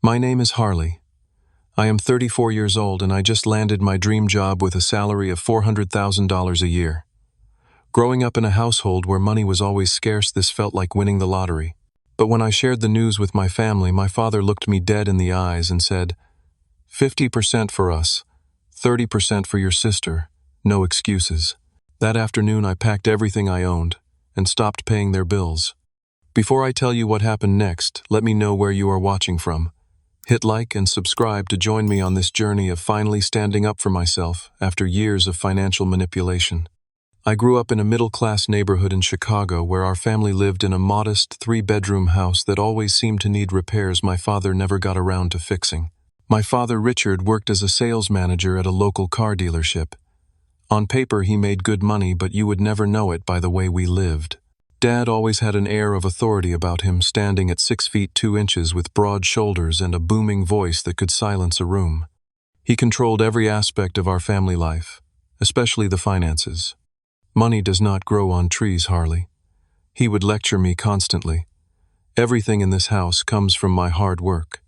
My name is Harley. I am 34 years old and I just landed my dream job with a salary of $400,000 a year. Growing up in a household where money was always scarce, this felt like winning the lottery. But when I shared the news with my family, my father looked me dead in the eyes and said, 50% for us, 30% for your sister, no excuses. That afternoon I packed everything I owned and stopped paying their bills. Before I tell you what happened next, let me know where you are watching from. Hit like and subscribe to join me on this journey of finally standing up for myself after years of financial manipulation. I grew up in a middle-class neighborhood in Chicago where our family lived in a modest 3-bedroom house that always seemed to need repairs my father never got around to fixing. My father, Richard, worked as a sales manager at a local car dealership. On paper, he made good money, but you would never know it by the way we lived. Dad always had an air of authority about him, standing at 6 feet 2 inches with broad shoulders and a booming voice that could silence a room. He controlled every aspect of our family life, especially the finances. Money does not grow on trees, Harley. He would lecture me constantly. Everything in this house comes from my hard work.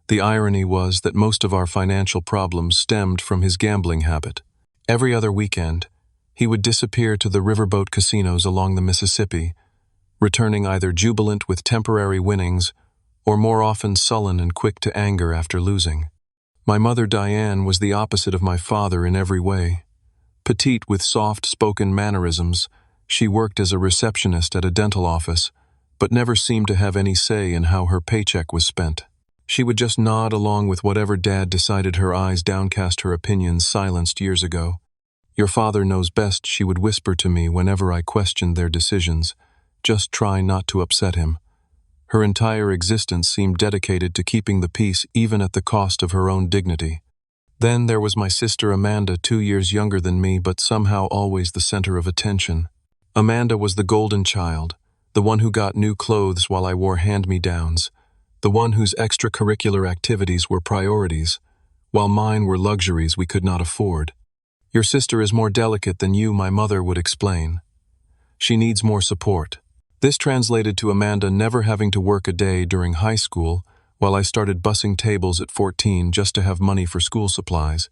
The irony was that most of our financial problems stemmed from his gambling habit. Every other weekend, he would disappear to the riverboat casinos along the Mississippi, returning either jubilant with temporary winnings or more often sullen and quick to anger after losing. My mother, Diane, was the opposite of my father in every way. Petite with soft-spoken mannerisms, she worked as a receptionist at a dental office, but never seemed to have any say in how her paycheck was spent. She would just nod along with whatever Dad decided, her eyes downcast, her opinions silenced years ago. Your father knows best, she would whisper to me whenever I questioned their decisions. Just try not to upset him. Her entire existence seemed dedicated to keeping the peace even at the cost of her own dignity. Then there was my sister Amanda, 2 years younger than me, but somehow always the center of attention. Amanda was the golden child, the one who got new clothes while I wore hand-me-downs, the one whose extracurricular activities were priorities, while mine were luxuries we could not afford. Your sister is more delicate than you, my mother would explain. She needs more support. This translated to Amanda never having to work a day during high school, while I started bussing tables at 14 just to have money for school supplies.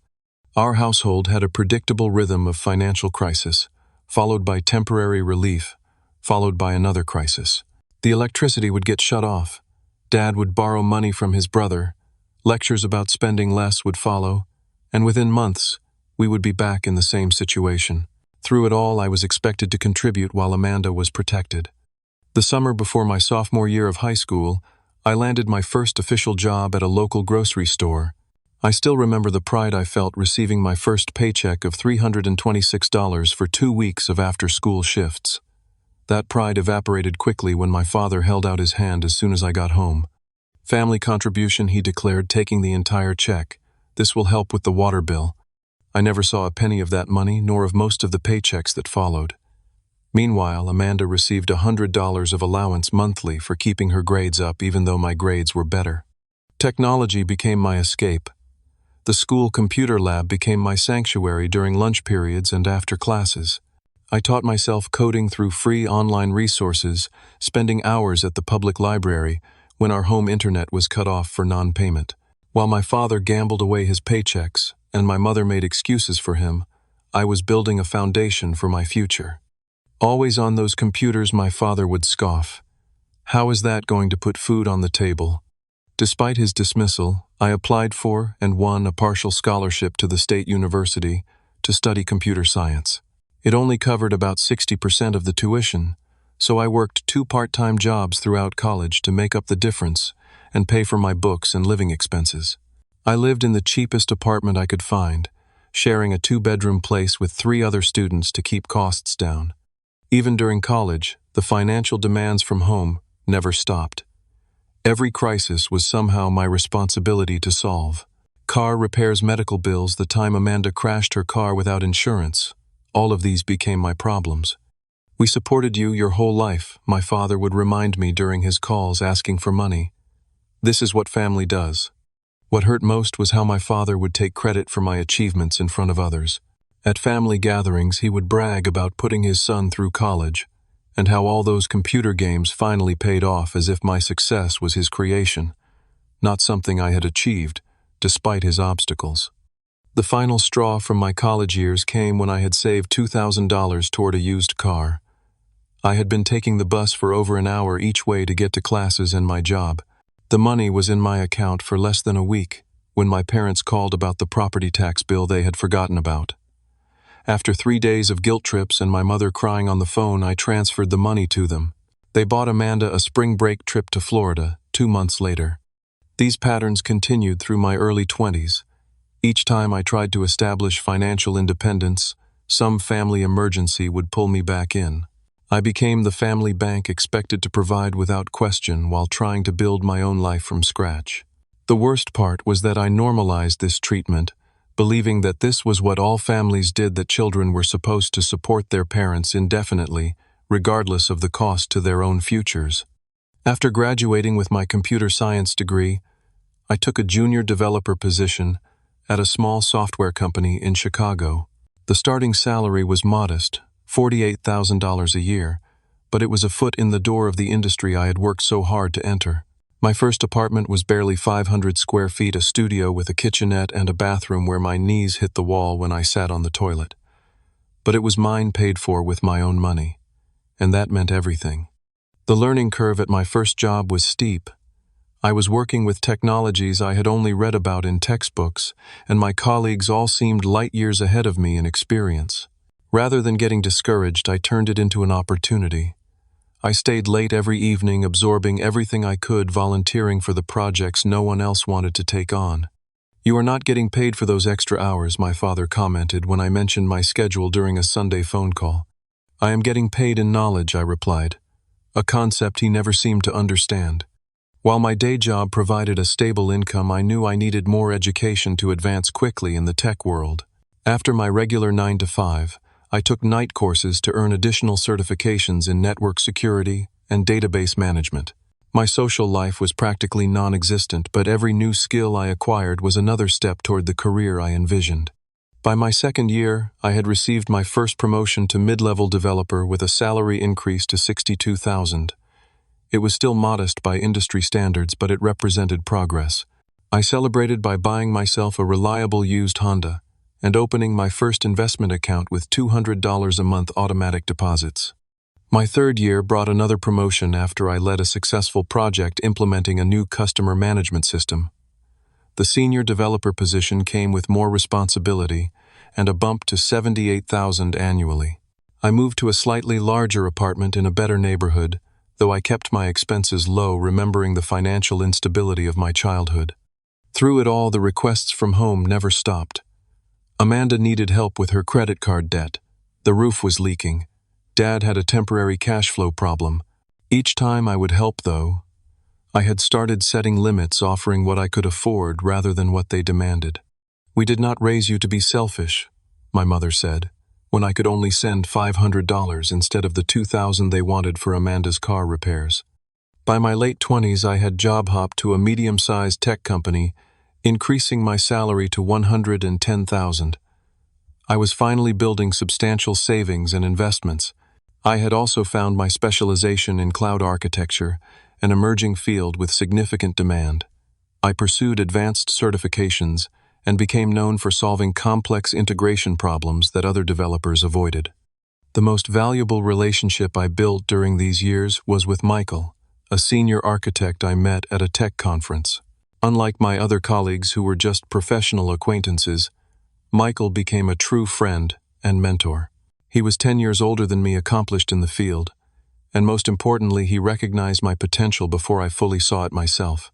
Our household had a predictable rhythm of financial crisis, followed by temporary relief, followed by another crisis. The electricity would get shut off. Dad would borrow money from his brother. Lectures about spending less would follow, and within months, we would be back in the same situation. Through it all, I was expected to contribute while Amanda was protected. The summer before my sophomore year of high school, I landed my first official job at a local grocery store. I still remember the pride I felt receiving my first paycheck of $326 for 2 weeks of after-school shifts. That pride evaporated quickly when my father held out his hand as soon as I got home. Family contribution, he declared, taking the entire check. This will help with the water bill. I never saw a penny of that money, nor of most of the paychecks that followed. Meanwhile, Amanda received $100 of allowance monthly for keeping her grades up, even though my grades were better. Technology became my escape. The school computer lab became my sanctuary during lunch periods and after classes. I taught myself coding through free online resources, spending hours at the public library when our home internet was cut off for non-payment. While my father gambled away his paychecks and my mother made excuses for him, I was building a foundation for my future. Always on those computers, my father would scoff. How is that going to put food on the table? Despite his dismissal, I applied for and won a partial scholarship to the state university to study computer science. It only covered about 60% of the tuition, so I worked 2 part-time jobs throughout college to make up the difference and pay for my books and living expenses. I lived in the cheapest apartment I could find, sharing a 2-bedroom place with 3 other students to keep costs down. Even during college, the financial demands from home never stopped. Every crisis was somehow my responsibility to solve. Car repairs, medical bills, the time Amanda crashed her car without insurance, all of these became my problems. We supported you your whole life, my father would remind me during his calls asking for money. This is what family does. What hurt most was how my father would take credit for my achievements in front of others. At family gatherings, he would brag about putting his son through college, and how all those computer games finally paid off, as if my success was his creation. not something I had achieved, despite his obstacles. The final straw from my college years came when I had saved $2,000 toward a used car. I had been taking the bus for over an hour each way to get to classes and my job. The money was in my account for less than a week when my parents called about the property tax bill they had forgotten about. After 3 days of guilt trips and my mother crying on the phone, I transferred the money to them. They bought Amanda a spring break trip to Florida 2 months later. These patterns continued through my early 20s. Each time I tried to establish financial independence, some family emergency would pull me back in. I became the family bank expected to provide without question while trying to build my own life from scratch. The worst part was that I normalized this treatment, believing that this was what all families did, that children were supposed to support their parents indefinitely, regardless of the cost to their own futures. After graduating with my computer science degree, I took a junior developer position at a small software company in Chicago. The starting salary was modest, $48,000 a year, but it was a foot in the door of the industry I had worked so hard to enter. My first apartment was barely 500 square feet, a studio with a kitchenette and a bathroom where my knees hit the wall when I sat on the toilet. But it was mine, paid for with my own money, and that meant everything. The learning curve at my first job was steep. I was working with technologies I had only read about in textbooks, and my colleagues all seemed light years ahead of me in experience. Rather than getting discouraged, I turned it into an opportunity. I stayed late every evening, absorbing everything I could, volunteering for the projects no one else wanted to take on. "You are not getting paid for those extra hours," my father commented when I mentioned my schedule during a Sunday phone call. "I am getting paid in knowledge," I replied, a concept he never seemed to understand. While my day job provided a stable income, I knew I needed more education to advance quickly in the tech world. After my regular 9 to 5, I took night courses to earn additional certifications in network security and database management. My social life was practically non-existent, but every new skill I acquired was another step toward the career I envisioned. By my second year, I had received my first promotion to mid-level developer with a salary increase to $62,000. It was still modest by industry standards, but it represented progress. I celebrated by buying myself a reliable used Honda and opening my first investment account with $200 a month automatic deposits. My third year brought another promotion after I led a successful project implementing a new customer management system. The senior developer position came with more responsibility and a bump to $78,000 annually. I moved to a slightly larger apartment in a better neighborhood, though I kept my expenses low, remembering the financial instability of my childhood. Through it all, the requests from home never stopped. Amanda needed help with her credit card debt. The roof was leaking. Dad had a temporary cash flow problem. Each time I would help, though, I had started setting limits, offering what I could afford rather than what they demanded. "We did not raise you to be selfish," my mother said, when I could only send $500 instead of the $2,000 they wanted for Amanda's car repairs. By my late 20s, I had job hopped to a medium-sized tech company, increasing my salary to $110,000. I was finally building substantial savings and investments. I had also found my specialization in cloud architecture, an emerging field with significant demand. I pursued advanced certifications and became known for solving complex integration problems that other developers avoided. The most valuable relationship I built during these years was with Michael, a senior architect I met at a tech conference. Unlike my other colleagues who were just professional acquaintances, Michael became a true friend and mentor. He was 10 years older than me, accomplished in the field, and most importantly, he recognized my potential before I fully saw it myself.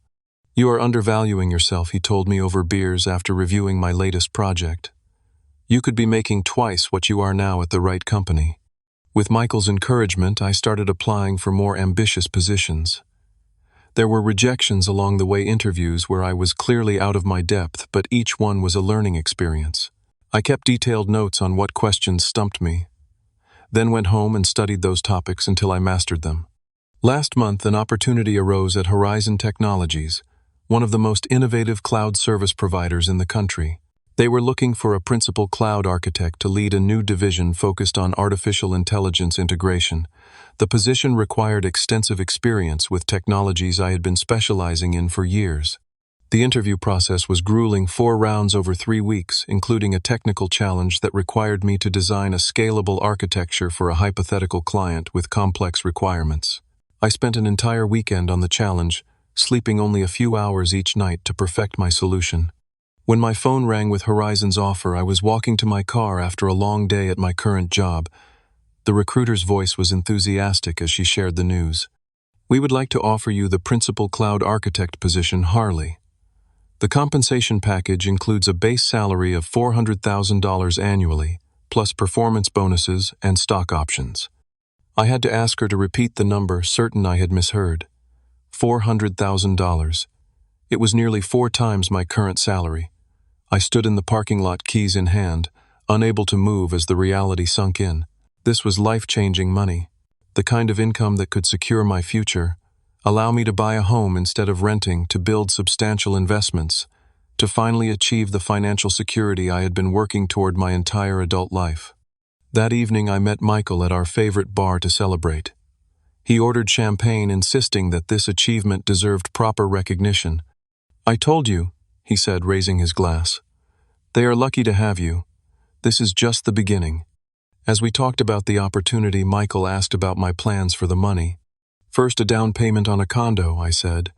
"You are undervaluing yourself," he told me over beers after reviewing my latest project. "You could be making twice what you are now at the right company." With Michael's encouragement, I started applying for more ambitious positions. There were rejections along the way, interviews where I was clearly out of my depth, but each one was a learning experience. I kept detailed notes on what questions stumped me, then went home and studied those topics until I mastered them. Last month, an opportunity arose at Horizon Technologies, one of the most innovative cloud service providers in the country. They were looking for a principal cloud architect to lead a new division focused on artificial intelligence integration. The position required extensive experience with technologies I had been specializing in for years. The interview process was grueling, 4 rounds over 3 weeks, including a technical challenge that required me to design a scalable architecture for a hypothetical client with complex requirements. I spent an entire weekend on the challenge, sleeping only a few hours each night to perfect my solution. When my phone rang with Horizon's offer, I was walking to my car after a long day at my current job. The recruiter's voice was enthusiastic as she shared the news. "We would like to offer you the principal cloud architect position, Harley. The compensation package includes a base salary of $400,000 annually, plus performance bonuses and stock options." I had to ask her to repeat the number, certain I had misheard. $400,000. It was nearly 4 times my current salary. I stood in the parking lot, keys in hand, unable to move as the reality sunk in. This was life-changing money, the kind of income that could secure my future, allow me to buy a home instead of renting, to build substantial investments, to finally achieve the financial security I had been working toward my entire adult life. That evening I met Michael at our favorite bar to celebrate. He ordered champagne, insisting that this achievement deserved proper recognition. "I told you," he said, raising his glass. "They are lucky to have you. This is just the beginning." As we talked about the opportunity, Michael asked about my plans for the money. "First, a down payment on a condo," I said.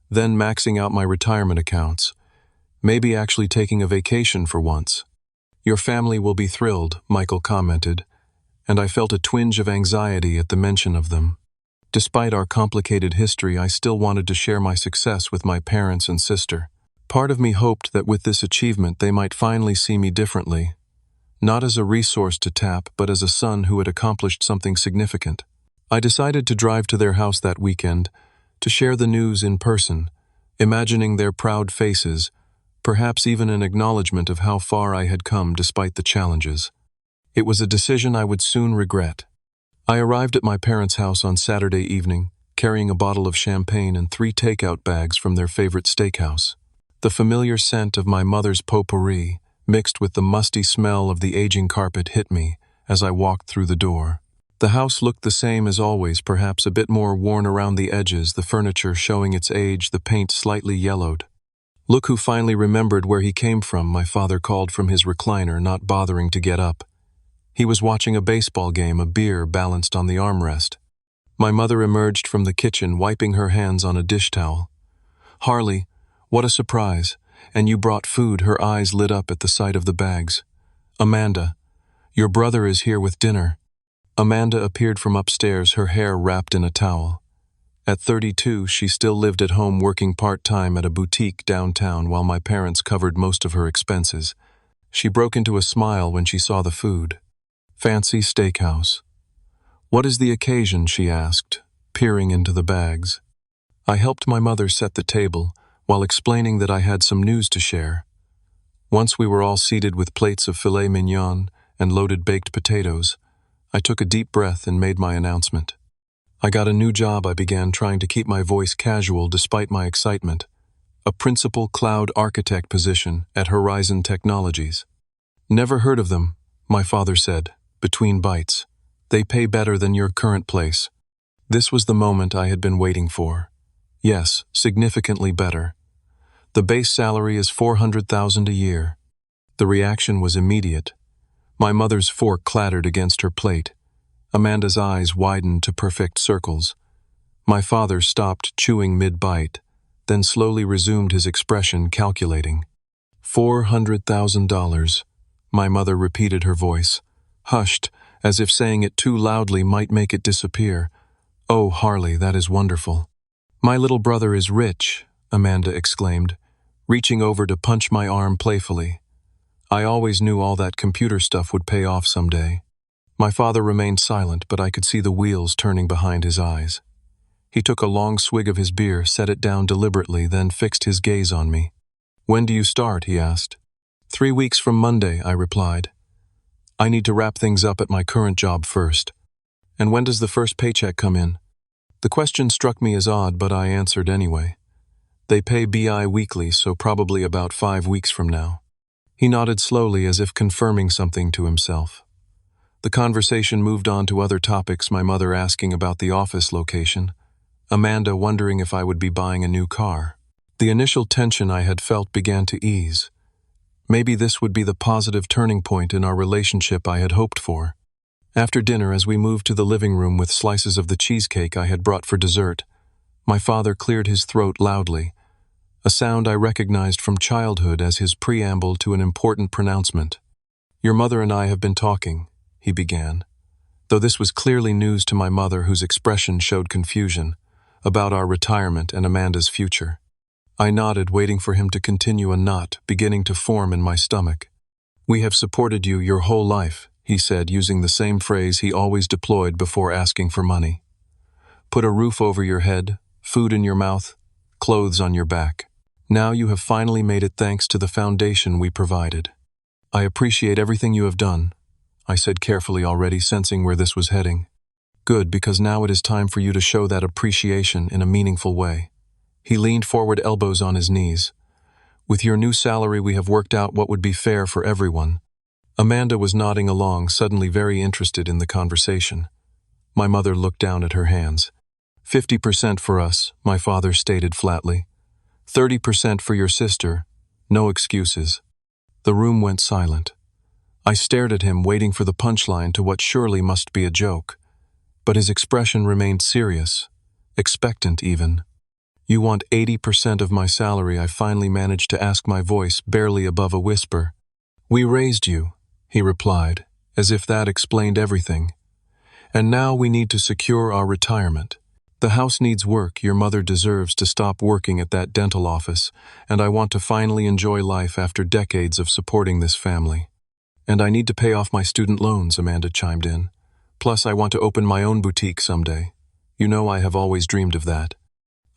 "Then maxing out my retirement accounts. Maybe actually taking a vacation for once." "Your family will be thrilled," Michael commented, and I felt a twinge of anxiety at the mention of them. Despite our complicated history, I still wanted to share my success with my parents and sister. Part of me hoped that with this achievement they might finally see me differently, not as a resource to tap, but as a son who had accomplished something significant. I decided to drive to their house that weekend, to share the news in person, imagining their proud faces, perhaps even an acknowledgement of how far I had come despite the challenges. It was a decision I would soon regret. I arrived at my parents' house on Saturday evening, carrying a bottle of champagne and 3 takeout bags from their favorite steakhouse. The familiar scent of my mother's potpourri, mixed with the musty smell of the aging carpet, hit me as I walked through the door. The house looked the same as always, perhaps a bit more worn around the edges, the furniture showing its age, the paint slightly yellowed. "Look who finally remembered where he came from," my father called from his recliner, not bothering to get up. He was watching a baseball game, a beer balanced on the armrest. My mother emerged from the kitchen, wiping her hands on a dish towel. "Harley, what a surprise. And you brought food." Her eyes lit up at the sight of the bags. "Amanda, your brother is here with dinner." Amanda appeared from upstairs, her hair wrapped in a towel. At 32, she still lived at home, working part-time at a boutique downtown while my parents covered most of her expenses. She broke into a smile when she saw the food. "Fancy steakhouse." "What is the occasion?" she asked, peering into the bags. I helped my mother set the table, while explaining that I had some news to share. Once we were all seated with plates of filet mignon and loaded baked potatoes, I took a deep breath and made my announcement. "I got a new job," I began, trying to keep my voice casual despite my excitement. "A principal cloud architect position at Horizon Technologies." "Never heard of them," my father said, between bites. "They pay better than your current place." This was the moment I had been waiting for. Yes, significantly better. The base salary is $400,000 a year. The reaction was immediate. My mother's fork clattered against her plate. Amanda's eyes widened to perfect circles. My father stopped chewing mid-bite, then slowly resumed his expression, calculating. $400,000, my mother repeated, her voice hushed, as if saying it too loudly might make it disappear. "Oh, Harley, that is wonderful." "My little brother is rich," Amanda exclaimed, reaching over to punch my arm playfully. I always knew all that computer stuff would pay off someday. My father remained silent, but I could see the wheels turning behind his eyes. He took a long swig of his beer, set it down deliberately, then fixed his gaze on me. "When do you start?" he asked. 3 weeks from Monday, I replied. "I need to wrap things up at my current job first." "And when does the first paycheck come in?" The question struck me as odd, but I answered anyway. "They pay bi-weekly, so probably about 5 weeks from now." He nodded slowly, as if confirming something to himself. The conversation moved on to other topics, my mother asking about the office location, Amanda wondering if I would be buying a new car. The initial tension I had felt began to ease. Maybe this would be the positive turning point in our relationship I had hoped for. After dinner, as we moved to the living room with slices of the cheesecake I had brought for dessert, my father cleared his throat loudly, a sound I recognized from childhood as his preamble to an important pronouncement. "Your mother and I have been talking," he began, though this was clearly news to my mother, whose expression showed confusion, about our retirement and Amanda's future. I nodded, waiting for him to continue, a knot beginning to form in my stomach. "We have supported you your whole life," he said, using the same phrase he always deployed before asking for money. "Put a roof over your head, food in your mouth, clothes on your back. Now you have finally made it thanks to the foundation we provided. I appreciate everything you have done," I said carefully, already sensing where this was heading. "Good, because now it is time for you to show that appreciation in a meaningful way." He leaned forward, elbows on his knees. "With your new salary, we have worked out what would be fair for everyone." Amanda was nodding along, suddenly very interested in the conversation. My mother looked down at her hands. 50% for us," my father stated flatly. 30% for your sister. No excuses." The room went silent. I stared at him, waiting for the punchline to what surely must be a joke. But his expression remained serious, expectant even. "You want 80% of my salary," I finally managed to ask, my voice barely above a whisper. "We raised you," he replied, as if that explained everything. "And now we need to secure our retirement. The house needs work, your mother deserves to stop working at that dental office, and I want to finally enjoy life after decades of supporting this family." "And I need to pay off my student loans," Amanda chimed in. "Plus, I want to open my own boutique someday. You know I have always dreamed of that."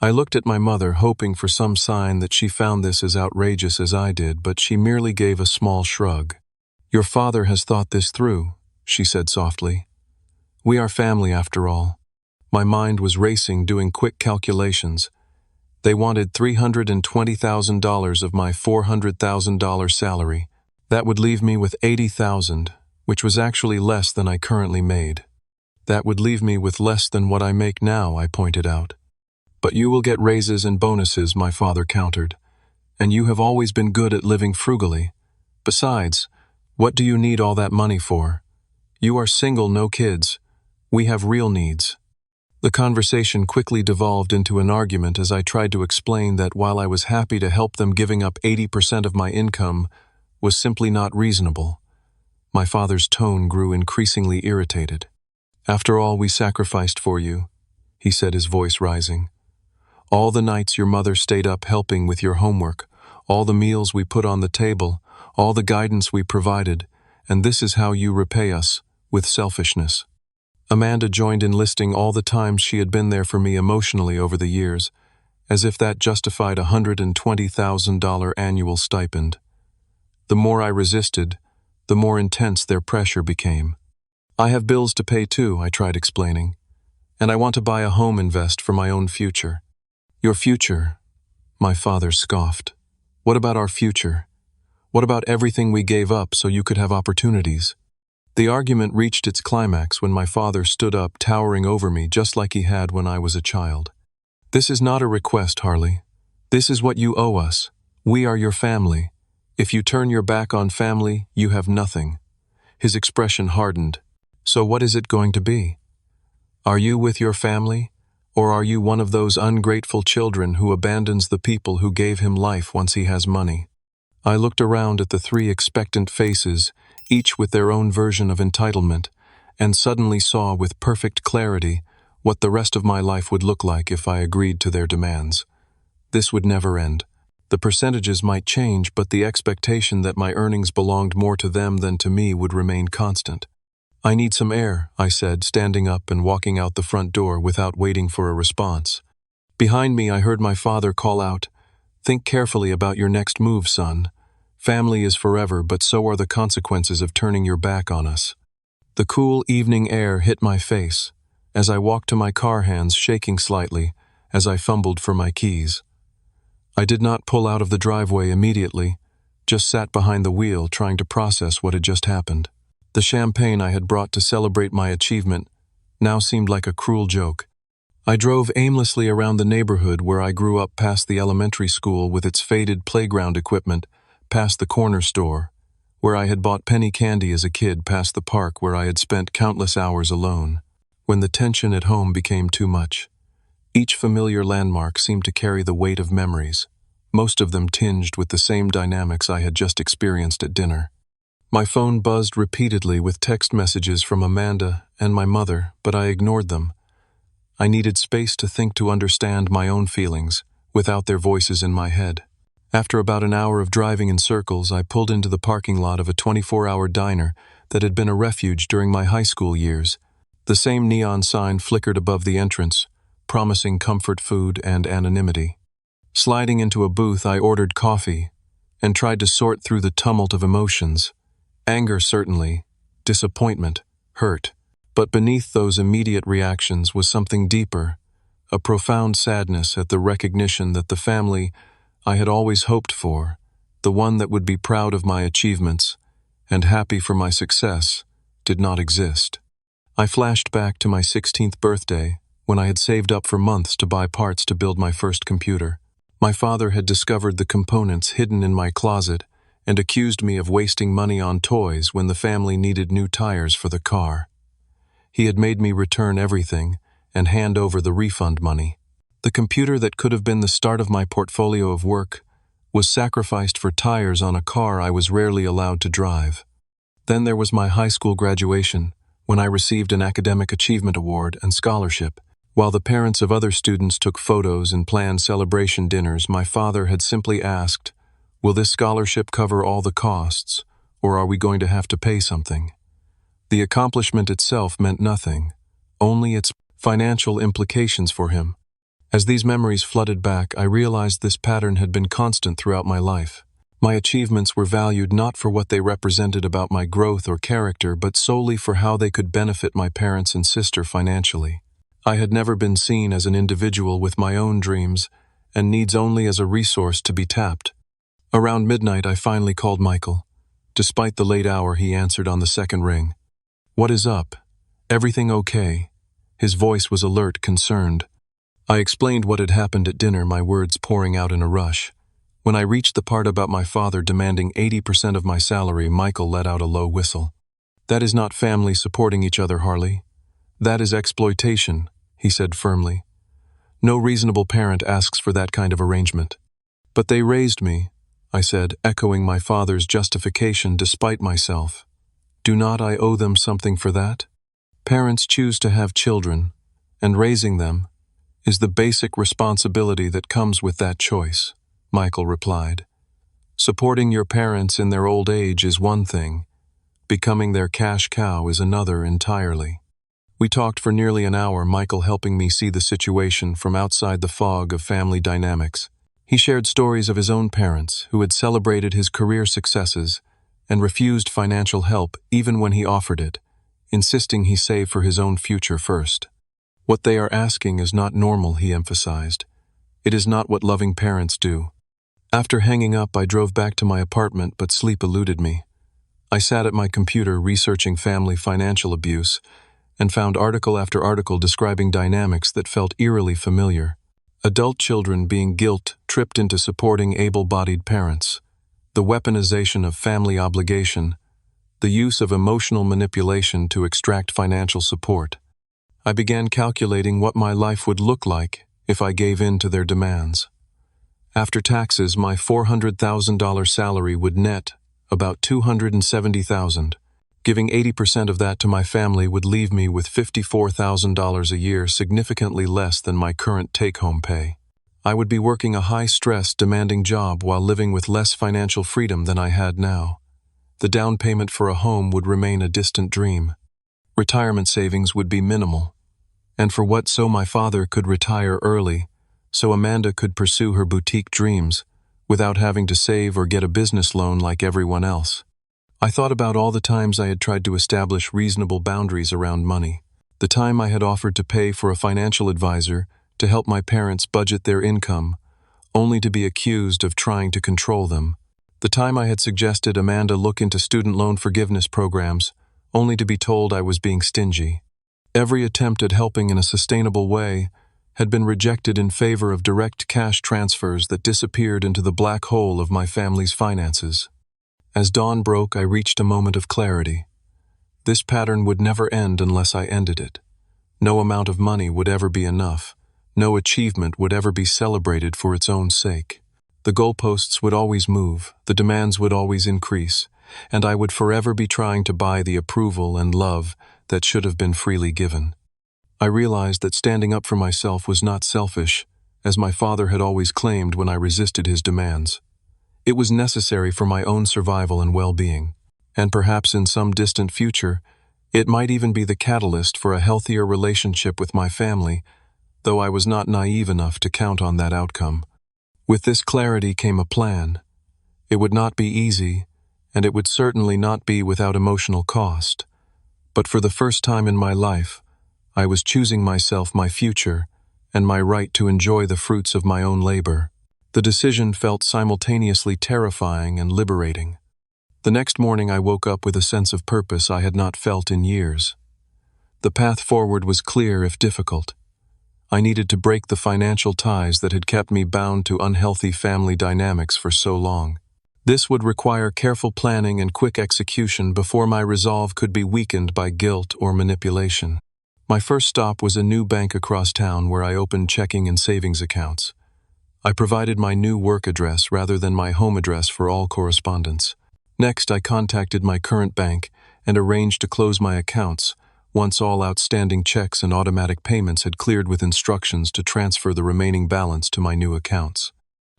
I looked at my mother, hoping for some sign that she found this as outrageous as I did, but she merely gave a small shrug. "Your father has thought this through," she said softly. "We are family after all." My mind was racing, doing quick calculations. They wanted $320,000 of my $400,000 salary. That would leave me with $80,000, which was actually less than I currently made. "That would leave me with less than what I make now," I pointed out. "But you will get raises and bonuses," my father countered. "And you have always been good at living frugally. Besides, what do you need all that money for? You are single, no kids. We have real needs." The conversation quickly devolved into an argument as I tried to explain that while I was happy to help them, giving up 80% of my income was simply not reasonable. My father's tone grew increasingly irritated. "After all we sacrificed for you," he said, his voice rising. "All the nights your mother stayed up helping with your homework, all the meals we put on the table, all the guidance we provided, and this is how you repay us, with selfishness." Amanda joined in, listing all the times she had been there for me emotionally over the years, as if that justified a $120,000 annual stipend. The more I resisted, the more intense their pressure became. "I have bills to pay too," I tried explaining. "And I want to buy a home, invest for my own future." "Your future?" My father scoffed. "What about our future? What about everything we gave up so you could have opportunities?" The argument reached its climax when my father stood up, towering over me just like he had when I was a child. "This is not a request, Harley. This is what you owe us. We are your family. If you turn your back on family, you have nothing." His expression hardened. "So what is it going to be? Are you with your family, or are you one of those ungrateful children who abandons the people who gave him life once he has money?" I looked around at the three expectant faces, each with their own version of entitlement, and suddenly saw with perfect clarity what the rest of my life would look like if I agreed to their demands. This would never end. The percentages might change, but the expectation that my earnings belonged more to them than to me would remain constant. "I need some air," I said, standing up and walking out the front door without waiting for a response. Behind me, I heard my father call out, "Think carefully about your next move, son. Family is forever, but so are the consequences of turning your back on us." The cool evening air hit my face as I walked to my car, hands shaking slightly as I fumbled for my keys. I did not pull out of the driveway immediately, just sat behind the wheel trying to process what had just happened. The champagne I had brought to celebrate my achievement now seemed like a cruel joke. I drove aimlessly around the neighborhood where I grew up, past the elementary school with its faded playground equipment, past the corner store, where I had bought penny candy as a kid, past the park where I had spent countless hours alone, when the tension at home became too much. Each familiar landmark seemed to carry the weight of memories, most of them tinged with the same dynamics I had just experienced at dinner. My phone buzzed repeatedly with text messages from Amanda and my mother, but I ignored them. I needed space to think, to understand my own feelings, without their voices in my head. After about an hour of driving in circles, I pulled into the parking lot of a 24-hour diner that had been a refuge during my high school years. The same neon sign flickered above the entrance, promising comfort food and anonymity. Sliding into a booth, I ordered coffee and tried to sort through the tumult of emotions. Anger, certainly, disappointment, hurt. But beneath those immediate reactions was something deeper, a profound sadness at the recognition that the family I had always hoped for, the one that would be proud of my achievements and happy for my success, did not exist. I flashed back to my 16th birthday, when I had saved up for months to buy parts to build my first computer. My father had discovered the components hidden in my closet and accused me of wasting money on toys when the family needed new tires for the car. He had made me return everything and hand over the refund money. The computer that could have been the start of my portfolio of work was sacrificed for tires on a car I was rarely allowed to drive. Then there was my high school graduation, when I received an academic achievement award and scholarship. While the parents of other students took photos and planned celebration dinners, my father had simply asked, "Will this scholarship cover all the costs, or are we going to have to pay something?" The accomplishment itself meant nothing, only its financial implications for him. As these memories flooded back, I realized this pattern had been constant throughout my life. My achievements were valued not for what they represented about my growth or character, but solely for how they could benefit my parents and sister financially. I had never been seen as an individual with my own dreams and needs, only as a resource to be tapped. Around midnight, I finally called Michael. Despite the late hour, he answered on the second ring. "What is up? Everything okay?" His voice was alert, concerned. I explained what had happened at dinner, my words pouring out in a rush. When I reached the part about my father demanding 80% of my salary, Michael let out a low whistle. "That is not family supporting each other, Harley. That is exploitation," he said firmly. "No reasonable parent asks for that kind of arrangement." "But they raised me," I said, echoing my father's justification despite myself. "Do not I owe them something for that?" "Parents choose to have children, and raising them is the basic responsibility that comes with that choice," Michael replied. "Supporting your parents in their old age is one thing. Becoming their cash cow is another entirely." We talked for nearly an hour, Michael helping me see the situation from outside the fog of family dynamics. He shared stories of his own parents, who had celebrated his career successes and refused financial help even when he offered it, insisting he save for his own future first. "What they are asking is not normal," he emphasized. "It is not what loving parents do." After hanging up, I drove back to my apartment, but sleep eluded me. I sat at my computer researching family financial abuse and found article after article describing dynamics that felt eerily familiar. Adult children being guilt-tripped into supporting able-bodied parents, the weaponization of family obligation, the use of emotional manipulation to extract financial support. I began calculating what my life would look like if I gave in to their demands. After taxes, my $400,000 salary would net about $270,000. Giving 80% of that to my family would leave me with $54,000 a year, significantly less than my current take-home pay. I would be working a high-stress, demanding job while living with less financial freedom than I had now. The down payment for a home would remain a distant dream. Retirement savings would be minimal. And for what, so my father could retire early, so Amanda could pursue her boutique dreams, without having to save or get a business loan like everyone else. I thought about all the times I had tried to establish reasonable boundaries around money. The time I had offered to pay for a financial advisor to help my parents budget their income, only to be accused of trying to control them. The time I had suggested Amanda look into student loan forgiveness programs, only to be told I was being stingy. Every attempt at helping in a sustainable way had been rejected in favor of direct cash transfers that disappeared into the black hole of my family's finances. As dawn broke, I reached a moment of clarity. This pattern would never end unless I ended it. No amount of money would ever be enough. No achievement would ever be celebrated for its own sake. The goalposts would always move, the demands would always increase, and I would forever be trying to buy the approval and love that should have been freely given. I realized that standing up for myself was not selfish, as my father had always claimed when I resisted his demands. It was necessary for my own survival and well-being, and perhaps in some distant future, it might even be the catalyst for a healthier relationship with my family, though I was not naive enough to count on that outcome. With this clarity came a plan. It would not be easy, and it would certainly not be without emotional cost. But for the first time in my life, I was choosing myself, my future, and my right to enjoy the fruits of my own labor. The decision felt simultaneously terrifying and liberating. The next morning I woke up with a sense of purpose I had not felt in years. The path forward was clear if difficult. I needed to break the financial ties that had kept me bound to unhealthy family dynamics for so long. This would require careful planning and quick execution before my resolve could be weakened by guilt or manipulation. My first stop was a new bank across town where I opened checking and savings accounts. I provided my new work address rather than my home address for all correspondence. Next, I contacted my current bank and arranged to close my accounts once all outstanding checks and automatic payments had cleared with instructions to transfer the remaining balance to my new accounts.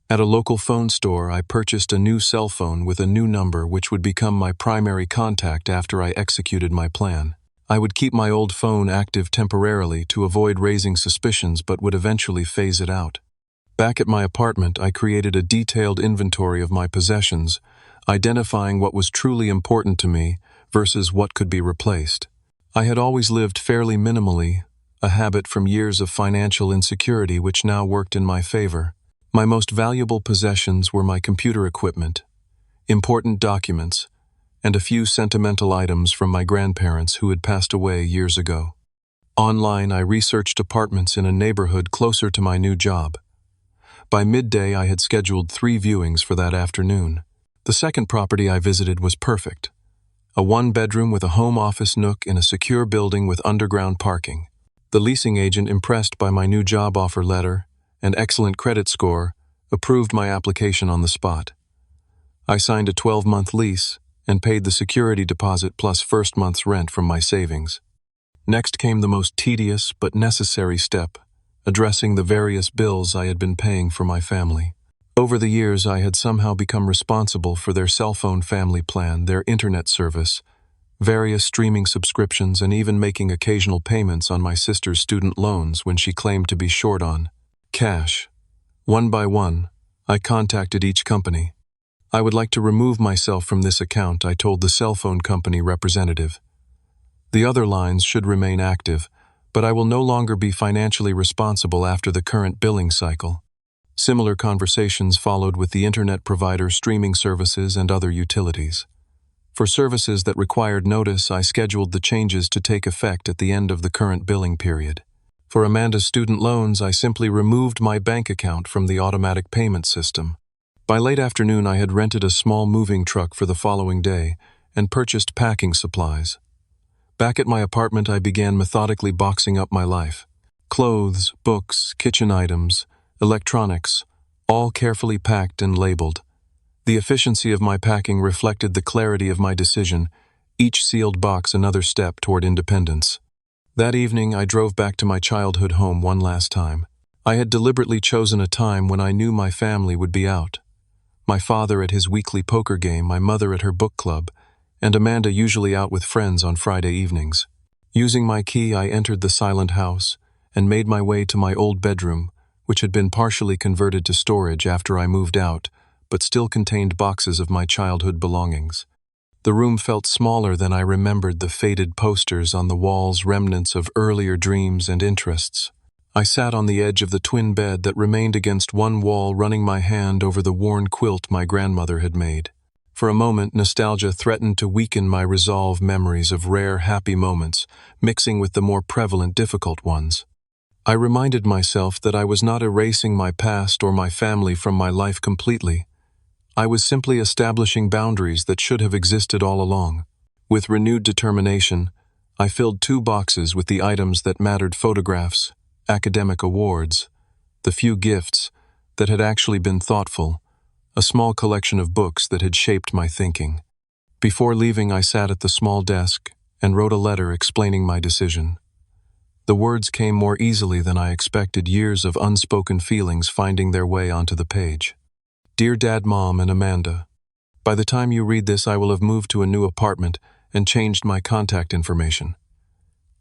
At a local phone store, I purchased a new cell phone with a new number which would become my primary contact after I executed my plan. I would keep my old phone active temporarily to avoid raising suspicions but would eventually phase it out. Back at my apartment, I created a detailed inventory of my possessions, identifying what was truly important to me versus what could be replaced. I had always lived fairly minimally, a habit from years of financial insecurity which now worked in my favor. My most valuable possessions were my computer equipment, important documents, and a few sentimental items from my grandparents who had passed away years ago. Online, I researched apartments in a neighborhood closer to my new job. By midday, I had scheduled 3 viewings for that afternoon. The second property I visited was perfect. A 1-bedroom with a home office nook in a secure building with underground parking. The leasing agent, impressed by my new job offer letter and excellent credit score, approved my application on the spot. I signed a 12-month lease and paid the security deposit plus first month's rent from my savings. Next came the most tedious but necessary step, addressing the various bills I had been paying for my family. Over the years, I had somehow become responsible for their cell phone family plan, their internet service, various streaming subscriptions, and even making occasional payments on my sister's student loans when she claimed to be short on cash. One by one, I contacted each company. I would like to remove myself from this account, I told the cell phone company representative. The other lines should remain active, but I will no longer be financially responsible after the current billing cycle. Similar conversations followed with the internet provider, streaming services, and other utilities. For services that required notice, I scheduled the changes to take effect at the end of the current billing period. For Amanda's student loans, I simply removed my bank account from the automatic payment system. By late afternoon, I had rented a small moving truck for the following day and purchased packing supplies. Back at my apartment, I began methodically boxing up my life. Clothes, books, kitchen items, electronics, all carefully packed and labeled. The efficiency of my packing reflected the clarity of my decision, each sealed box another step toward independence. That evening, I drove back to my childhood home one last time. I had deliberately chosen a time when I knew my family would be out. My father at his weekly poker game, my mother at her book club, and Amanda usually out with friends on Friday evenings. Using my key, I entered the silent house and made my way to my old bedroom, which had been partially converted to storage after I moved out, but still contained boxes of my childhood belongings. The room felt smaller than I remembered, the faded posters on the walls, remnants of earlier dreams and interests. I sat on the edge of the twin bed that remained against one wall, running my hand over the worn quilt my grandmother had made. For a moment, nostalgia threatened to weaken my resolve, memories of rare, happy moments, mixing with the more prevalent, difficult ones. I reminded myself that I was not erasing my past or my family from my life completely. I was simply establishing boundaries that should have existed all along. With renewed determination, I filled 2 boxes with the items that mattered: photographs, academic awards, the few gifts that had actually been thoughtful, a small collection of books that had shaped my thinking. Before leaving, I sat at the small desk and wrote a letter explaining my decision. The words came more easily than I expected, years of unspoken feelings finding their way onto the page. Dear Dad, Mom, and Amanda, by the time you read this, I will have moved to a new apartment and changed my contact information.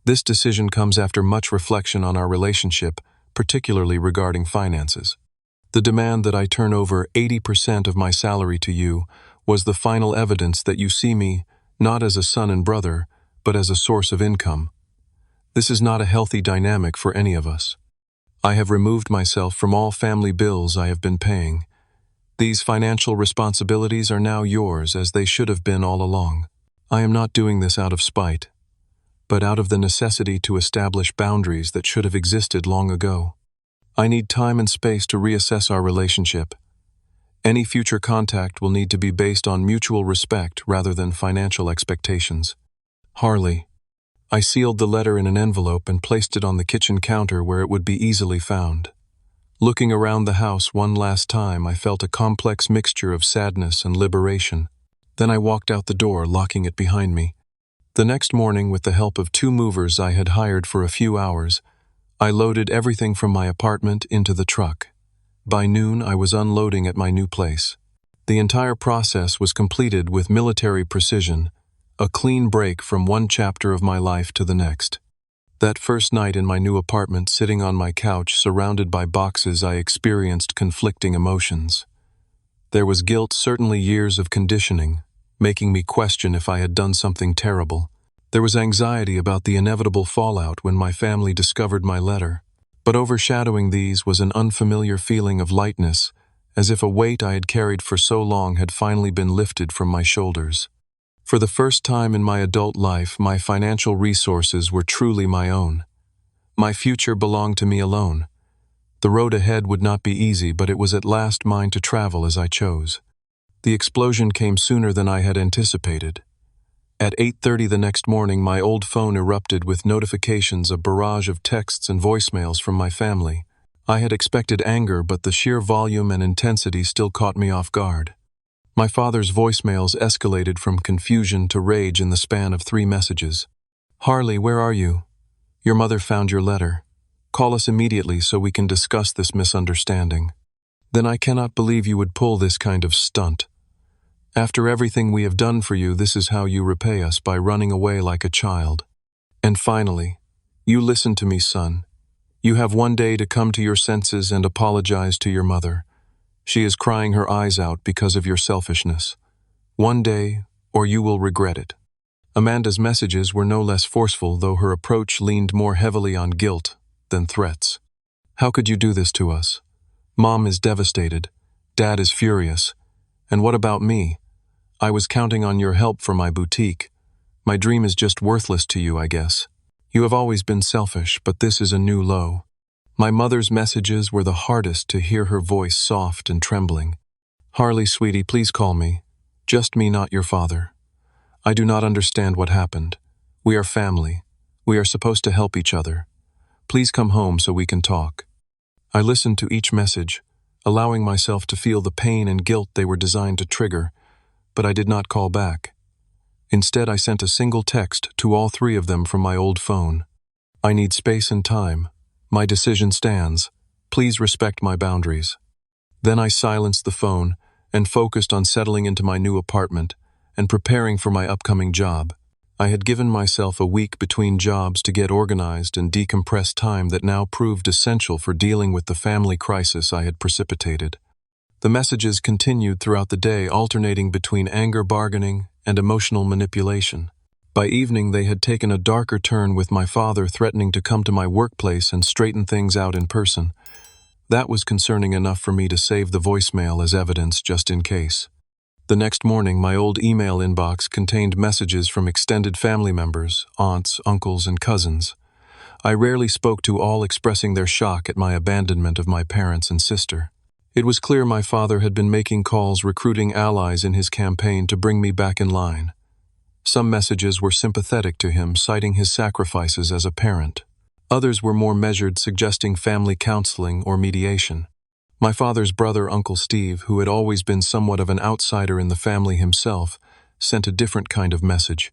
This decision comes after much reflection on our relationship, particularly regarding finances. The demand that I turn over 80% of my salary to you was the final evidence that you see me not as a son and brother, but as a source of income. This is not a healthy dynamic for any of us. I have removed myself from all family bills I have been paying. These financial responsibilities are now yours, as they should have been all along. I am not doing this out of spite, but out of the necessity to establish boundaries that should have existed long ago. I need time and space to reassess our relationship. Any future contact will need to be based on mutual respect rather than financial expectations. Harley. I sealed the letter in an envelope and placed it on the kitchen counter where it would be easily found. Looking around the house one last time, I felt a complex mixture of sadness and liberation. Then I walked out the door, locking it behind me. The next morning, with the help of 2 movers I had hired for a few hours, I loaded everything from my apartment into the truck. By noon, I was unloading at my new place. The entire process was completed with military precision, a clean break from one chapter of my life to the next. That first night in my new apartment, sitting on my couch surrounded by boxes, I experienced conflicting emotions. There was guilt, certainly years of conditioning, making me question if I had done something terrible. There was anxiety about the inevitable fallout when my family discovered my letter. But overshadowing these was an unfamiliar feeling of lightness, as if a weight I had carried for so long had finally been lifted from my shoulders. For the first time in my adult life, my financial resources were truly my own. My future belonged to me alone. The road ahead would not be easy, but it was at last mine to travel as I chose. The explosion came sooner than I had anticipated. At 8:30 the next morning, my old phone erupted with notifications, a barrage of texts and voicemails from my family. I had expected anger, but the sheer volume and intensity still caught me off guard. My father's voicemails escalated from confusion to rage in the span of 3 messages. Harley, where are you? Your mother found your letter. Call us immediately so we can discuss this misunderstanding. Then I cannot believe you would pull this kind of stunt. After everything we have done for you, this is how you repay us, by running away like a child. And finally, you listen to me, son. You have one day to come to your senses and apologize to your mother. She is crying her eyes out because of your selfishness. One day, or you will regret it. Amanda's messages were no less forceful, though her approach leaned more heavily on guilt than threats. How could you do this to us? Mom is devastated. Dad is furious. And what about me? I was counting on your help for my boutique. My dream is just worthless to you, I guess. You have always been selfish, but this is a new low. My mother's messages were the hardest to hear, her voice soft and trembling. Harley, sweetie, please call me. Just me, not your father. I do not understand what happened. We are family. We are supposed to help each other. Please come home so we can talk. I listened to each message, allowing myself to feel the pain and guilt they were designed to trigger, but I did not call back. Instead, I sent a single text to all 3 of them from my old phone. I need space and time. My decision stands. Please respect my boundaries. Then I silenced the phone and focused on settling into my new apartment and preparing for my upcoming job. I had given myself a week between jobs to get organized and decompress, time that now proved essential for dealing with the family crisis I had precipitated. The messages continued throughout the day, alternating between anger, bargaining, and emotional manipulation. By evening, they had taken a darker turn, with my father threatening to come to my workplace and straighten things out in person. That was concerning enough for me to save the voicemail as evidence, just in case. The next morning, my old email inbox contained messages from extended family members, aunts, uncles, and cousins. I rarely spoke to all, expressing their shock at my abandonment of my parents and sister. It was clear my father had been making calls, recruiting allies in his campaign to bring me back in line. Some messages were sympathetic to him, citing his sacrifices as a parent. Others were more measured, suggesting family counseling or mediation. My father's brother, Uncle Steve, who had always been somewhat of an outsider in the family himself, sent a different kind of message.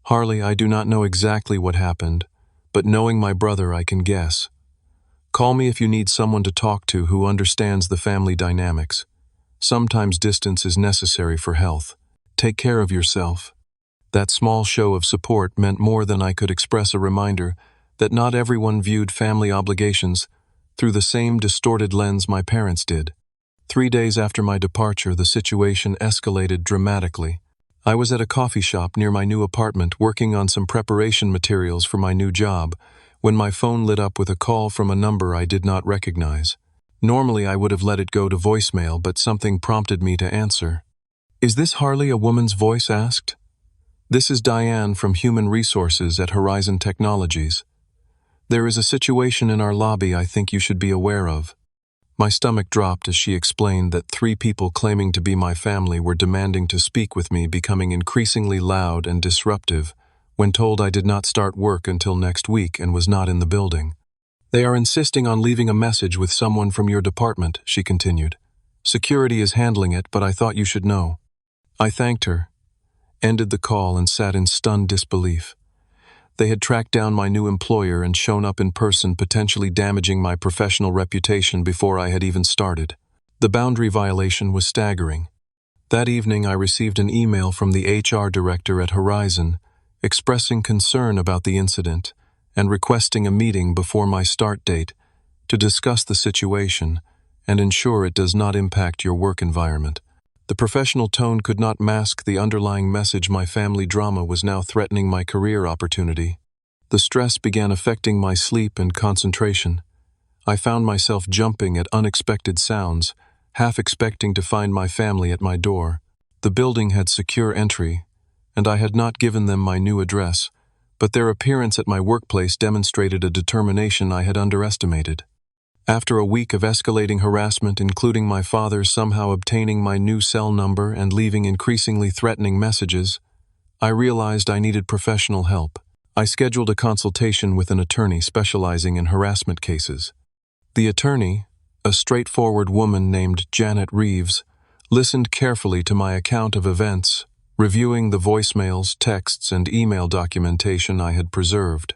Harley, I do not know exactly what happened, but knowing my brother, I can guess. Call me if you need someone to talk to who understands the family dynamics. Sometimes distance is necessary for health. Take care of yourself. That small show of support meant more than I could express, a reminder that not everyone viewed family obligations through the same distorted lens my parents did. 3 days after my departure, the situation escalated dramatically. I was at a coffee shop near my new apartment working on some preparation materials for my new job when my phone lit up with a call from a number I did not recognize. Normally I would have let it go to voicemail, but something prompted me to answer. "Is this Harley?" a woman's voice asked. "This is Diane from Human Resources at Horizon Technologies. There is a situation in our lobby I think you should be aware of." My stomach dropped as she explained that 3 people claiming to be my family were demanding to speak with me, becoming increasingly loud and disruptive when told I did not start work until next week and was not in the building. "They are insisting on leaving a message with someone from your department," she continued. "Security is handling it, but I thought you should know." I thanked her, ended the call, and sat in stunned disbelief. They had tracked down my new employer and shown up in person, potentially damaging my professional reputation before I had even started. The boundary violation was staggering. That evening I received an email from the HR director at Horizon, expressing concern about the incident and requesting a meeting before my start date to discuss the situation and ensure it does not impact your work environment. The professional tone could not mask the underlying message: my family drama was now threatening my career opportunity. The stress began affecting my sleep and concentration. I found myself jumping at unexpected sounds, half expecting to find my family at my door. The building had secure entry, and I had not given them my new address, but their appearance at my workplace demonstrated a determination I had underestimated. After a week of escalating harassment, including my father somehow obtaining my new cell number and leaving increasingly threatening messages, I realized I needed professional help. I scheduled a consultation with an attorney specializing in harassment cases. The attorney, a straightforward woman named Janet Reeves, listened carefully to my account of events, reviewing the voicemails, texts, and email documentation I had preserved.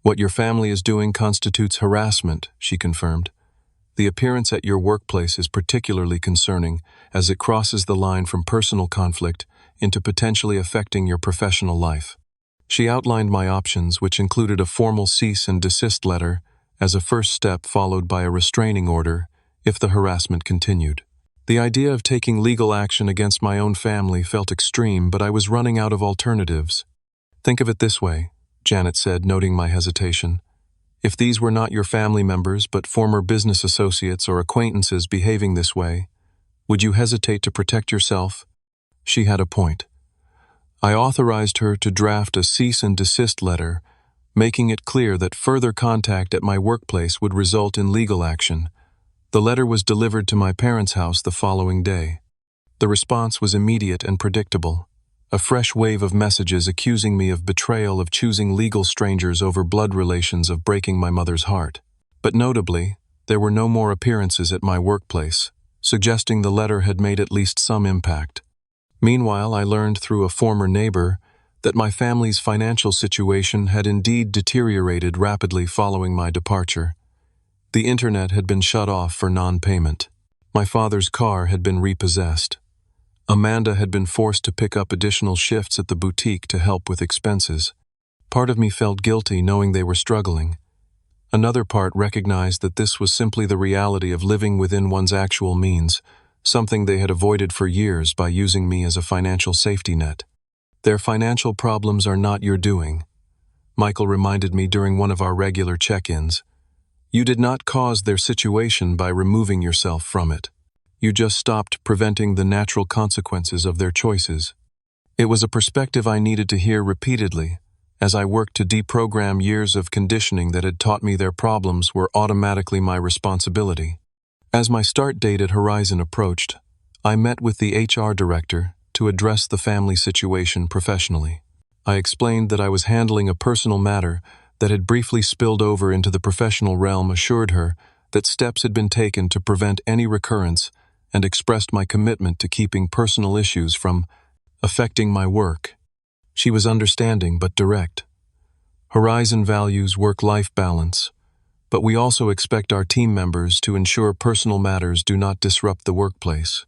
"What your family is doing constitutes harassment," she confirmed. "The appearance at your workplace is particularly concerning, as it crosses the line from personal conflict into potentially affecting your professional life." She outlined my options, which included a formal cease and desist letter as a first step, followed by a restraining order if the harassment continued. The idea of taking legal action against my own family felt extreme, but I was running out of alternatives. "Think of it this way," Janet said, noting my hesitation. "If these were not your family members but former business associates or acquaintances behaving this way, would you hesitate to protect yourself?" She had a point. I authorized her to draft a cease and desist letter, making it clear that further contact at my workplace would result in legal action. The letter was delivered to my parents' house the following day. The response was immediate and predictable. A fresh wave of messages accusing me of betrayal, of choosing legal strangers over blood relations, of breaking my mother's heart. But notably, there were no more appearances at my workplace, suggesting the letter had made at least some impact. Meanwhile, I learned through a former neighbor that my family's financial situation had indeed deteriorated rapidly following my departure. The internet had been shut off for non-payment. My father's car had been repossessed. Amanda had been forced to pick up additional shifts at the boutique to help with expenses. Part of me felt guilty knowing they were struggling. Another part recognized that this was simply the reality of living within one's actual means, something they had avoided for years by using me as a financial safety net. "Their financial problems are not your doing," Michael reminded me during one of our regular check-ins. "You did not cause their situation by removing yourself from it. You just stopped preventing the natural consequences of their choices." It was a perspective I needed to hear repeatedly, as I worked to deprogram years of conditioning that had taught me their problems were automatically my responsibility. As my start date at Horizon approached, I met with the HR director to address the family situation professionally. I explained that I was handling a personal matter that had briefly spilled over into the professional realm, assured her that steps had been taken to prevent any recurrence, and expressed my commitment to keeping personal issues from affecting my work. She was understanding but direct. Horizon values work-life balance, but we also expect our team members to ensure personal matters do not disrupt the workplace.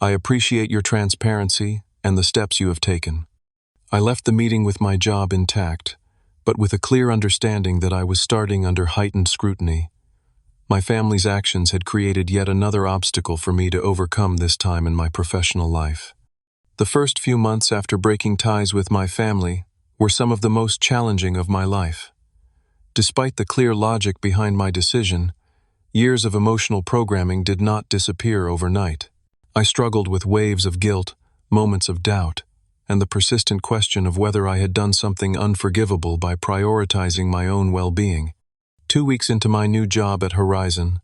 I appreciate your transparency and the steps you have taken. I left the meeting with my job intact, but with a clear understanding that I was starting under heightened scrutiny. My family's actions had created yet another obstacle for me to overcome this time in my professional life. The first few months after breaking ties with my family were some of the most challenging of my life. Despite the clear logic behind my decision, years of emotional programming did not disappear overnight. I struggled with waves of guilt, moments of doubt, and the persistent question of whether I had done something unforgivable by prioritizing my own well-being. 2 weeks into my new job at Horizon,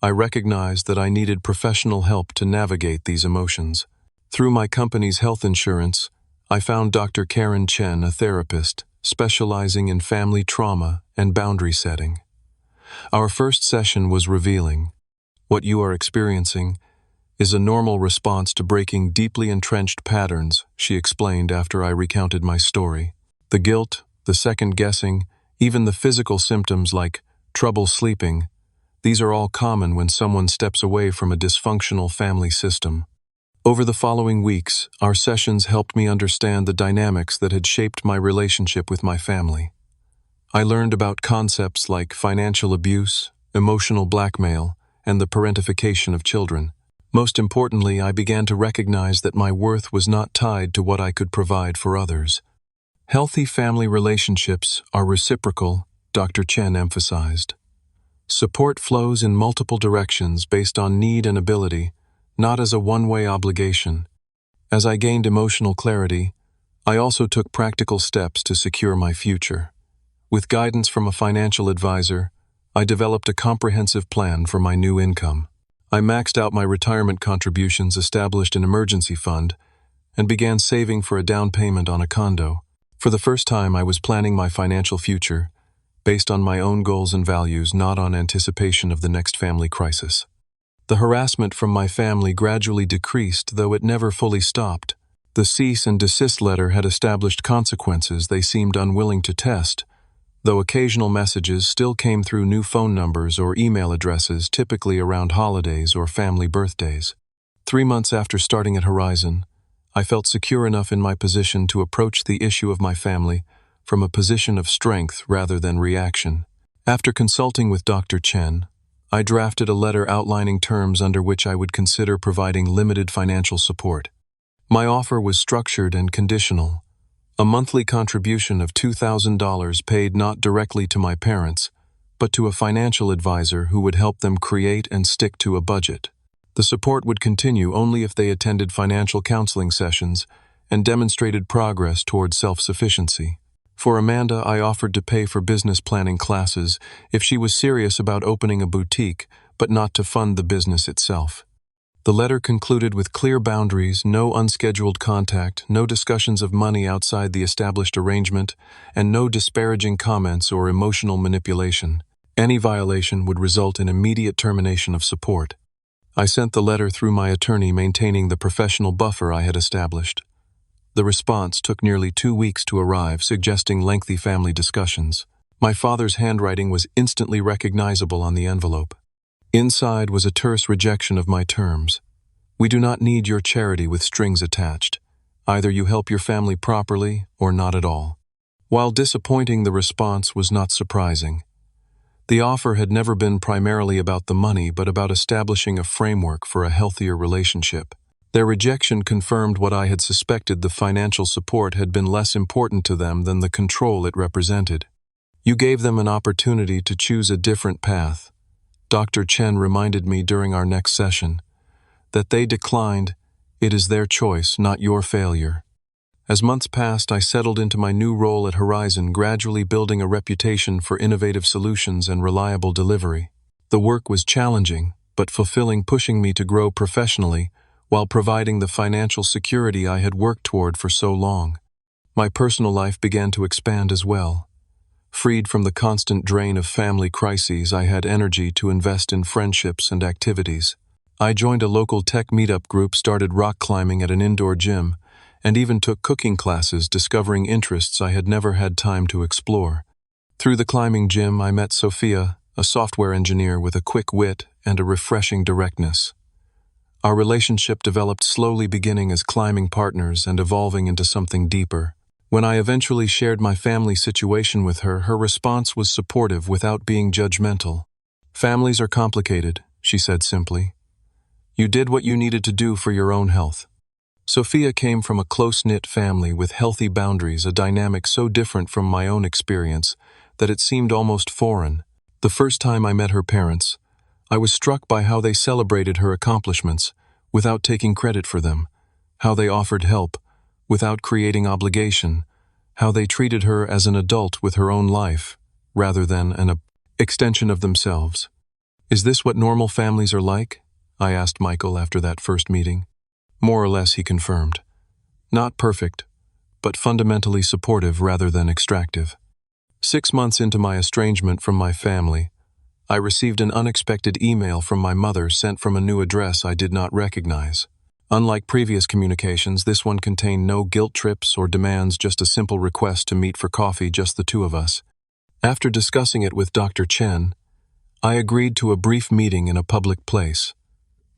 I recognized that I needed professional help to navigate these emotions. Through my company's health insurance, I found Dr. Karen Chen, a therapist specializing in family trauma and boundary setting. Our first session was revealing. What you are experiencing is a normal response to breaking deeply entrenched patterns, she explained after I recounted my story. The guilt, the second-guessing, even the physical symptoms like trouble sleeping, these are all common when someone steps away from a dysfunctional family system. Over the following weeks, our sessions helped me understand the dynamics that had shaped my relationship with my family. I learned about concepts like financial abuse, emotional blackmail, and the parentification of children. Most importantly, I began to recognize that my worth was not tied to what I could provide for others. Healthy family relationships are reciprocal, Dr. Chen emphasized. Support flows in multiple directions based on need and ability, not as a one-way obligation. As I gained emotional clarity, I also took practical steps to secure my future. With guidance from a financial advisor, I developed a comprehensive plan for my new income. I maxed out my retirement contributions, established an emergency fund, and began saving for a down payment on a condo. For the first time, I was planning my financial future, based on my own goals and values, not on anticipation of the next family crisis. The harassment from my family gradually decreased, though it never fully stopped. The cease and desist letter had established consequences they seemed unwilling to test, though occasional messages still came through new phone numbers or email addresses, typically around holidays or family birthdays. 3 months after starting at Horizon, I felt secure enough in my position to approach the issue of my family from a position of strength rather than reaction. After consulting with Dr. Chen, I drafted a letter outlining terms under which I would consider providing limited financial support. My offer was structured and conditional. A monthly contribution of $2,000 paid not directly to my parents, but to a financial advisor who would help them create and stick to a budget. The support would continue only if they attended financial counseling sessions and demonstrated progress toward self-sufficiency. For Amanda, I offered to pay for business planning classes if she was serious about opening a boutique, but not to fund the business itself. The letter concluded with clear boundaries, no unscheduled contact, no discussions of money outside the established arrangement, and no disparaging comments or emotional manipulation. Any violation would result in immediate termination of support. I sent the letter through my attorney, maintaining the professional buffer I had established. The response took nearly 2 weeks to arrive, suggesting lengthy family discussions. My father's handwriting was instantly recognizable on the envelope. Inside was a terse rejection of my terms. We do not need your charity with strings attached. Either you help your family properly or not at all. While disappointing, the response was not surprising. The offer had never been primarily about the money, but about establishing a framework for a healthier relationship. Their rejection confirmed what I had suspected: the financial support had been less important to them than the control it represented. You gave them an opportunity to choose a different path. Dr. Chen reminded me during our next session that they declined. It is their choice, not your failure. As months passed, I settled into my new role at Horizon, gradually building a reputation for innovative solutions and reliable delivery. The work was challenging, but fulfilling, pushing me to grow professionally while providing the financial security I had worked toward for so long. My personal life began to expand as well. Freed from the constant drain of family crises, I had energy to invest in friendships and activities. I joined a local tech meetup group, started rock climbing at an indoor gym, and even took cooking classes, discovering interests I had never had time to explore. Through the climbing gym, I met Sophia, a software engineer with a quick wit and a refreshing directness. Our relationship developed slowly, beginning as climbing partners and evolving into something deeper. When I eventually shared my family situation with her, her response was supportive without being judgmental. "Families are complicated," she said simply. "You did what you needed to do for your own health." Sophia came from a close-knit family with healthy boundaries, a dynamic so different from my own experience that it seemed almost foreign. The first time I met her parents, I was struck by how they celebrated her accomplishments without taking credit for them, how they offered help without creating obligation, how they treated her as an adult with her own life rather than an extension of themselves. "Is this what normal families are like?" I asked Michael after that first meeting. "More or less," he confirmed. "Not perfect, but fundamentally supportive rather than extractive." 6 months into my estrangement from my family, I received an unexpected email from my mother, sent from a new address I did not recognize. Unlike previous communications, this one contained no guilt trips or demands, just a simple request to meet for coffee, just the two of us. After discussing it with Dr. Chen, I agreed to a brief meeting in a public place.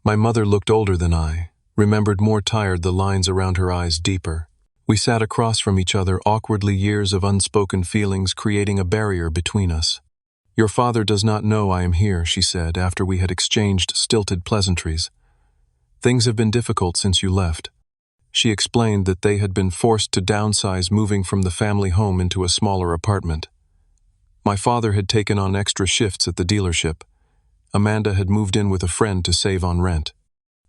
My mother looked older than I, remembered more tired, the lines around her eyes deeper. We sat across from each other awkwardly, years of unspoken feelings creating a barrier between us. "Your father does not know I am here," she said after we had exchanged stilted pleasantries. "Things have been difficult since you left." She explained that they had been forced to downsize, moving from the family home into a smaller apartment. My father had taken on extra shifts at the dealership. Amanda had moved in with a friend to save on rent.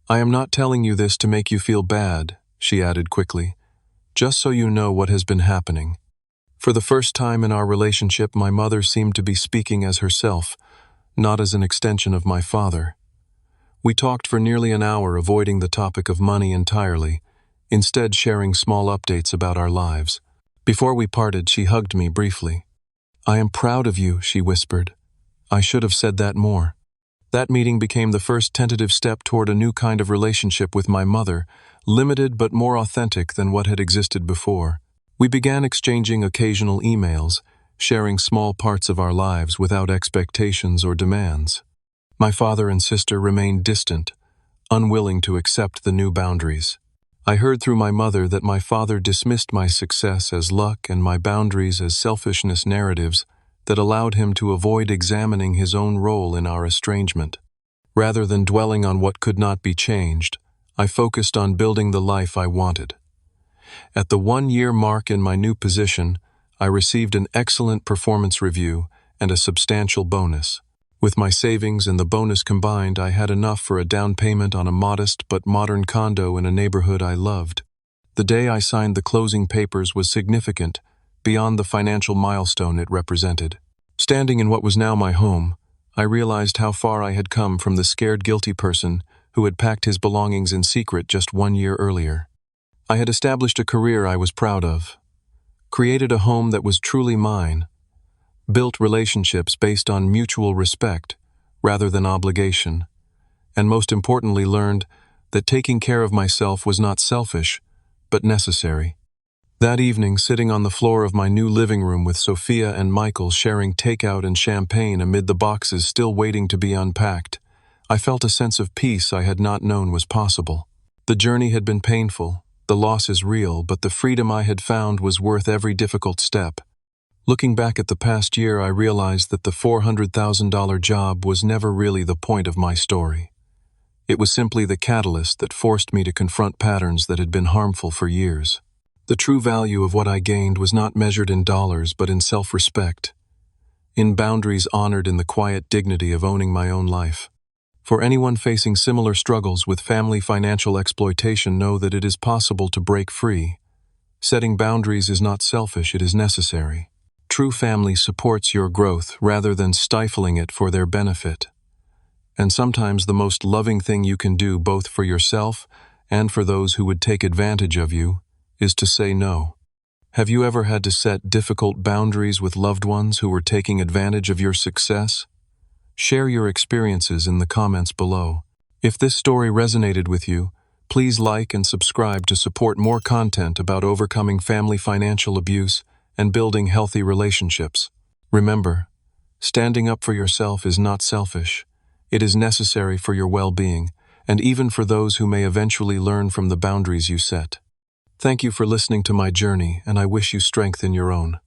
"I am not telling you this to make you feel bad," she added quickly, "just so you know what has been happening." For the first time in our relationship, my mother seemed to be speaking as herself, not as an extension of my father. We talked for nearly an hour, avoiding the topic of money entirely, instead sharing small updates about our lives. Before we parted, she hugged me briefly. "I am proud of you," she whispered. "I should have said that more." That meeting became the first tentative step toward a new kind of relationship with my mother, limited but more authentic than what had existed before. We began exchanging occasional emails, sharing small parts of our lives without expectations or demands. My father and sister remained distant, unwilling to accept the new boundaries. I heard through my mother that my father dismissed my success as luck and my boundaries as selfishness, narratives that allowed him to avoid examining his own role in our estrangement. Rather than dwelling on what could not be changed, I focused on building the life I wanted. At the 1-year mark in my new position, I received an excellent performance review and a substantial bonus. With my savings and the bonus combined, I had enough for a down payment on a modest but modern condo in a neighborhood I loved. The day I signed the closing papers was significant, beyond the financial milestone it represented. Standing in what was now my home, I realized how far I had come from the scared, guilty person who had packed his belongings in secret just 1 year earlier. I had established a career I was proud of, created a home that was truly mine, built relationships based on mutual respect rather than obligation, and most importantly learned that taking care of myself was not selfish, but necessary. That evening, sitting on the floor of my new living room with Sophia and Michael sharing takeout and champagne amid the boxes still waiting to be unpacked, I felt a sense of peace I had not known was possible. The journey had been painful, the loss is real, but the freedom I had found was worth every difficult step. Looking back at the past year, I realized that the $400,000 job was never really the point of my story. It was simply the catalyst that forced me to confront patterns that had been harmful for years. The true value of what I gained was not measured in dollars, but in self-respect, in boundaries honored, in the quiet dignity of owning my own life. For anyone facing similar struggles with family financial exploitation, know that it is possible to break free. Setting boundaries is not selfish, it is necessary. True family supports your growth rather than stifling it for their benefit. And sometimes the most loving thing you can do, both for yourself and for those who would take advantage of you, is to say no. Have you ever had to set difficult boundaries with loved ones who were taking advantage of your success? Share your experiences in the comments below. If this story resonated with you, please like and subscribe to support more content about overcoming family financial abuse and building healthy relationships. Remember, standing up for yourself is not selfish. It is necessary for your well-being, and even for those who may eventually learn from the boundaries you set. Thank you for listening to my journey, and I wish you strength in your own.